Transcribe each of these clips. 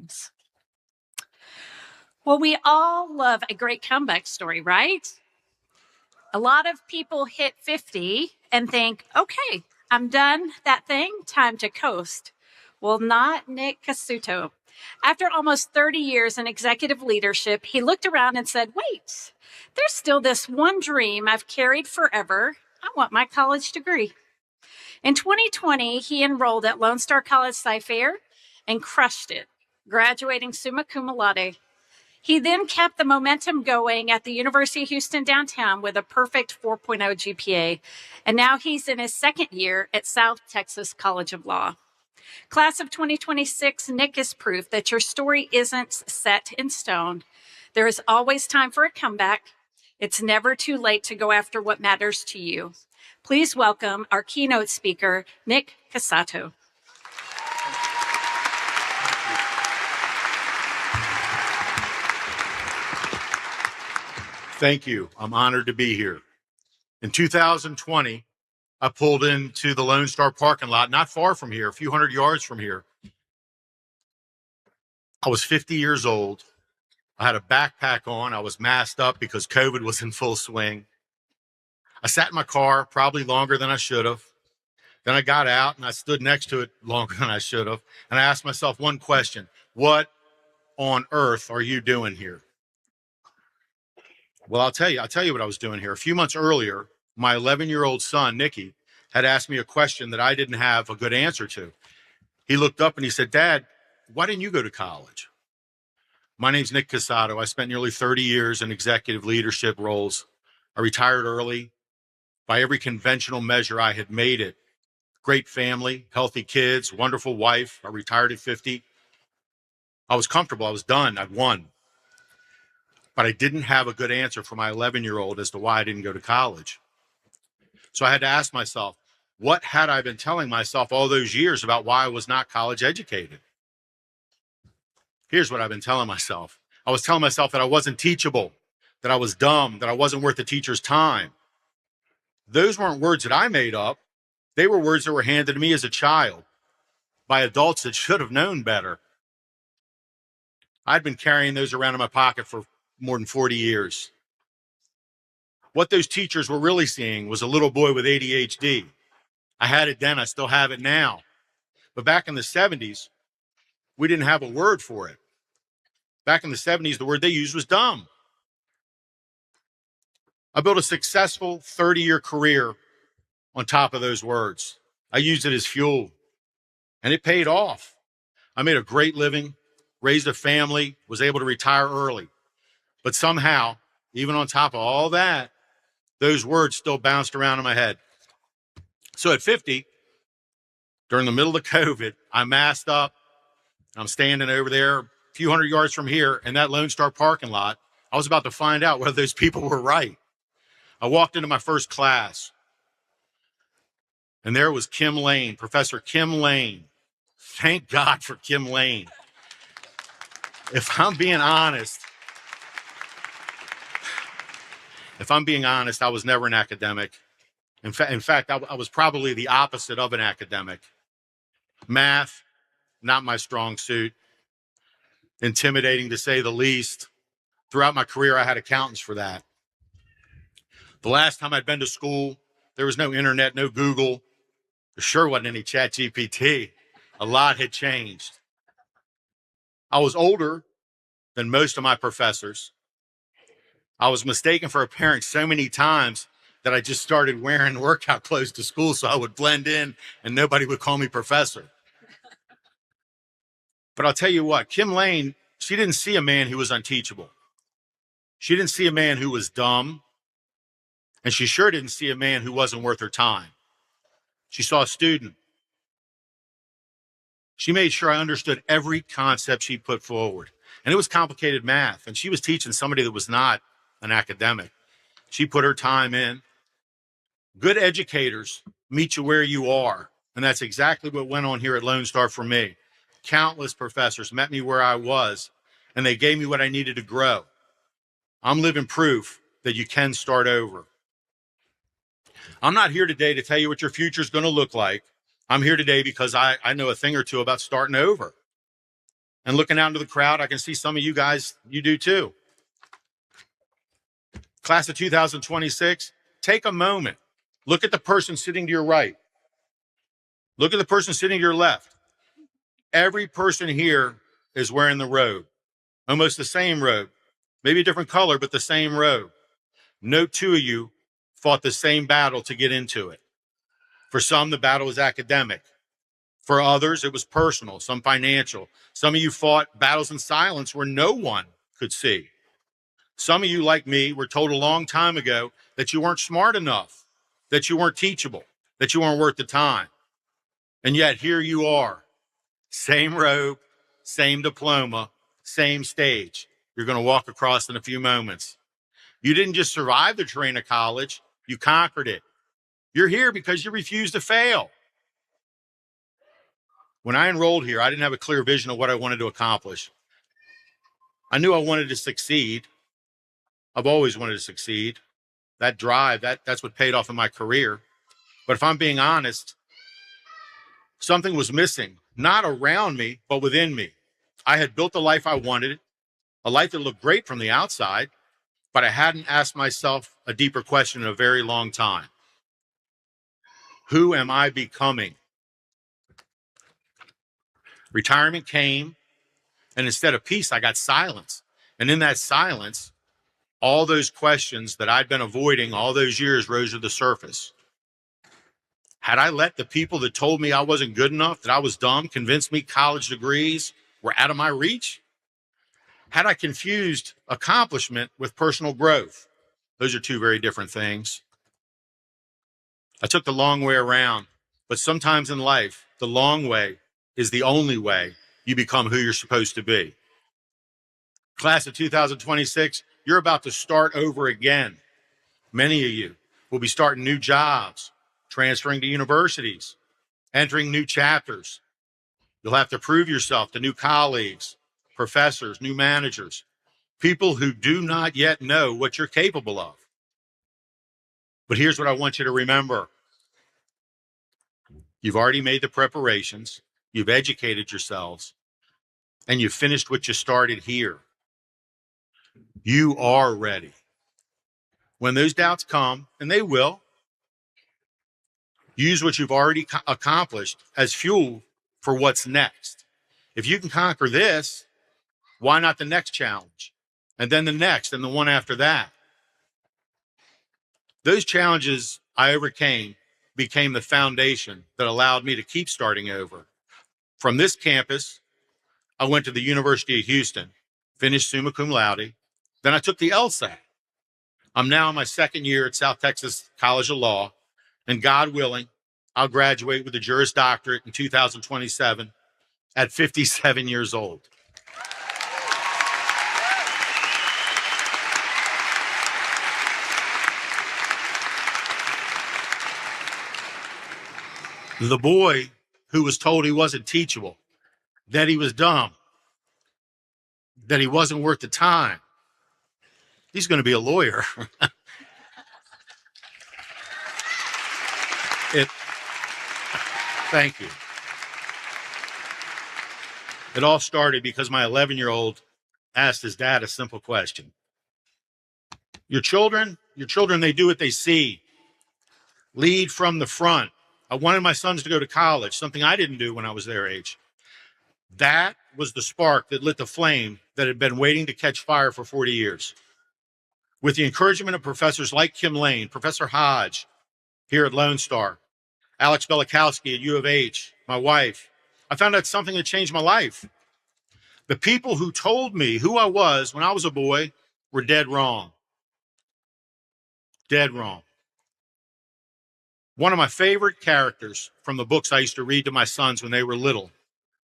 times. Well, we all love a great comeback story, right? A lot of people hit 50 and think, okay, I'm done that thing, time to coast. Well, not Nick Cusato. After almost 30 years in executive leadership, he looked around and said, wait, there's still this one dream I've carried forever. I want my college degree. In 2020, he enrolled at Lone Star College Sci-Fair and crushed it, graduating summa cum laude. He then kept the momentum going at the University of Houston downtown with a perfect 4.0 GPA, and now he's in his second year at South Texas College of Law. Class of 2026, Nick is proof that your story isn't set in stone. There is always time for a comeback. It's never too late to go after what matters to you. Please welcome our keynote speaker, Nick Cusato. Thank you. I'm honored to be here. In 2020, I pulled into the Lone Star parking lot, not far from here, a few hundred yards from here. I was 50 years old. I had a backpack on. I was masked up because COVID was in full swing. I sat in my car probably longer than I should have. Then I got out and I stood next to it longer than I should have. And I asked myself one question: what on earth are you doing here? Well, I'll tell you what I was doing here. A few months earlier, my 11-year-old son, Nicky, had asked me a question that I didn't have a good answer to. He looked up and he said, Dad, why didn't you go to college? My name's Nick Cusato. I spent nearly 30 years in executive leadership roles. I retired early. By every conventional measure, I had made it. Great family, healthy kids, wonderful wife. I retired at 50. I was comfortable. I was done. I'd won. But I didn't have a good answer for my 11-year-old as to why I didn't go to college. So I had to ask myself, what had I been telling myself all those years about why I was not college educated? Here's what I've been telling myself. I was telling myself that I wasn't teachable, that I was dumb, that I wasn't worth the teacher's time. Those weren't words that I made up. They were words that were handed to me as a child by adults that should have known better. I'd been carrying those around in my pocket for more than 40 years. What those teachers were really seeing was a little boy with ADHD. I had it then, I still have it now. But back in the 70s, we didn't have a word for it. Back in the 70s, the word they used was dumb. I built a successful 30-year career on top of those words. I used it as fuel, and it paid off. I made a great living, raised a family, was able to retire early. But somehow, even on top of all that, those words still bounced around in my head. So at 50, during the middle of COVID, I masked up. I'm standing over there a few hundred yards from here in that Lone Star parking lot. I was about to find out whether those people were right. I walked into my first class, and there was Kim Lane, Professor Kim Lane. Thank God for Kim Lane. If I'm being honest, I was never an academic. In fact, I was probably the opposite of an academic. Math, not my strong suit. Intimidating to say the least. Throughout my career, I had accountants for that. The last time I'd been to school, there was no internet, no Google. There sure wasn't any ChatGPT. A lot had changed. I was older than most of my professors. I was mistaken for a parent so many times that I just started wearing workout clothes to school so I would blend in and nobody would call me professor. But I'll tell you what, Kim Lane, she didn't see a man who was unteachable. She didn't see a man who was dumb. And she sure didn't see a man who wasn't worth her time. She saw a student. She made sure I understood every concept she put forward. And it was complicated math. And she was teaching somebody that was not an academic. She put her time in. Good educators meet you where you are. And that's exactly what went on here at Lone Star for me. Countless professors met me where I was, and they gave me what I needed to grow. I'm living proof that you can start over. I'm not here today to tell you what your future is going to look like. I'm here today because I know a thing or two about starting over. And looking out into the crowd, I can see some of you guys, you do too. Class of 2026, take a moment. Look at the person sitting to your right. Look at the person sitting to your left. Every person here is wearing the robe, almost the same robe, maybe a different color, but the same robe. No two of you fought the same battle to get into it. For some, the battle was academic. For others, it was personal, some financial. Some of you fought battles in silence where no one could see. Some of you, like me, were told a long time ago that you weren't smart enough, that you weren't teachable, that you weren't worth the time. And yet here you are, same robe, same diploma, same stage. You're going to walk across in a few moments. You didn't just survive the terrain of college, you conquered it. You're here because you refused to fail. When I enrolled here, I didn't have a clear vision of what I wanted to accomplish. I knew I wanted to succeed. I've always wanted to succeed. That drive, that's what paid off in my career. But if I'm being honest, something was missing, not around me, but within me. I had built the life I wanted, a life that looked great from the outside, but I hadn't asked myself a deeper question in a very long time. Who am I becoming? Retirement came, and instead of peace, I got silence. And in that silence, all those questions that I'd been avoiding all those years rose to the surface. Had I let the people that told me I wasn't good enough, that I was dumb, convince me college degrees were out of my reach? Had I confused accomplishment with personal growth? Those are two very different things. I took the long way around, but sometimes in life, the long way is the only way you become who you're supposed to be. Class of 2026, you're about to start over again. Many of you will be starting new jobs, transferring to universities, entering new chapters. You'll have to prove yourself to new colleagues, professors, new managers, people who do not yet know what you're capable of. But here's what I want you to remember. You've already made the preparations, you've educated yourselves, and you've finished what you started here. You are ready. When those doubts come, and they will, use what you've already accomplished as fuel for what's next. If you can conquer this, why not the next challenge? And then the next, and the one after that. Those challenges I overcame became the foundation that allowed me to keep starting over. From this campus, I went to the University of Houston, finished summa cum laude. Then I took the LSAT. I'm now in my second year at South Texas College of Law, and God willing, I'll graduate with a Juris Doctorate in 2027 at 57 years old. The boy who was told he wasn't teachable, that he was dumb, that he wasn't worth the time, he's going to be a lawyer. Thank you. It all started because my 11-year-old asked his dad a simple question. Your children, they do what they see. Lead from the front. I wanted my sons to go to college, something I didn't do when I was their age. That was the spark that lit the flame that had been waiting to catch fire for 40 years. With the encouragement of professors like Kim Lane, Professor Hodge here at Lone Star, Alex Belikowski at U of H, my wife, I found out something that changed my life. The people who told me who I was when I was a boy were dead wrong. Dead wrong. One of my favorite characters from the books I used to read to my sons when they were little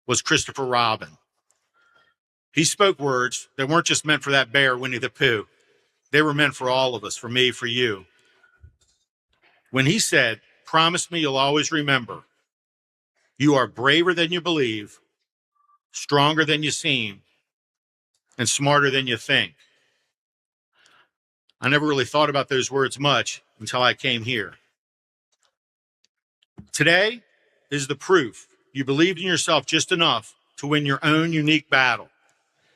was Christopher Robin. He spoke words that weren't just meant for that bear, Winnie the Pooh. They were meant for all of us, for me, for you. When he said, "Promise me you'll always remember, you are braver than you believe, stronger than you seem, and smarter than you think." I never really thought about those words much until I came here. Today is the proof you believed in yourself just enough to win your own unique battle.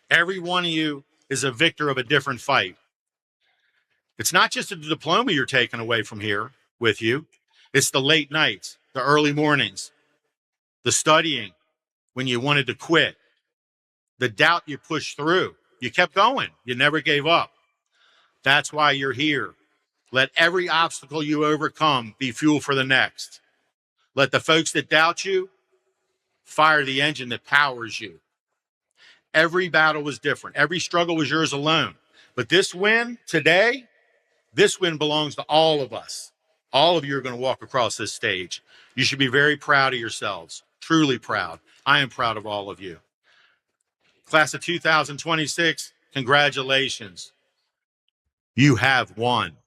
Every one of you is a victor of a different fight. It's not just the diploma you're taking away from here with you. It's the late nights, the early mornings, the studying when you wanted to quit, the doubt you pushed through. You kept going. You never gave up. That's why you're here. Let every obstacle you overcome be fuel for the next. Let the folks that doubt you fire the engine that powers you. Every battle was different. Every struggle was yours alone. But this win today, this win belongs to all of us. All of you are going to walk across this stage. You should be very proud of yourselves, truly proud. I am proud of all of you. Class of 2026, congratulations. You have won.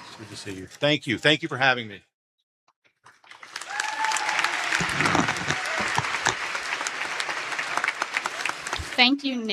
It's good to see you. Thank you. Thank you for having me. Thank you, Nick.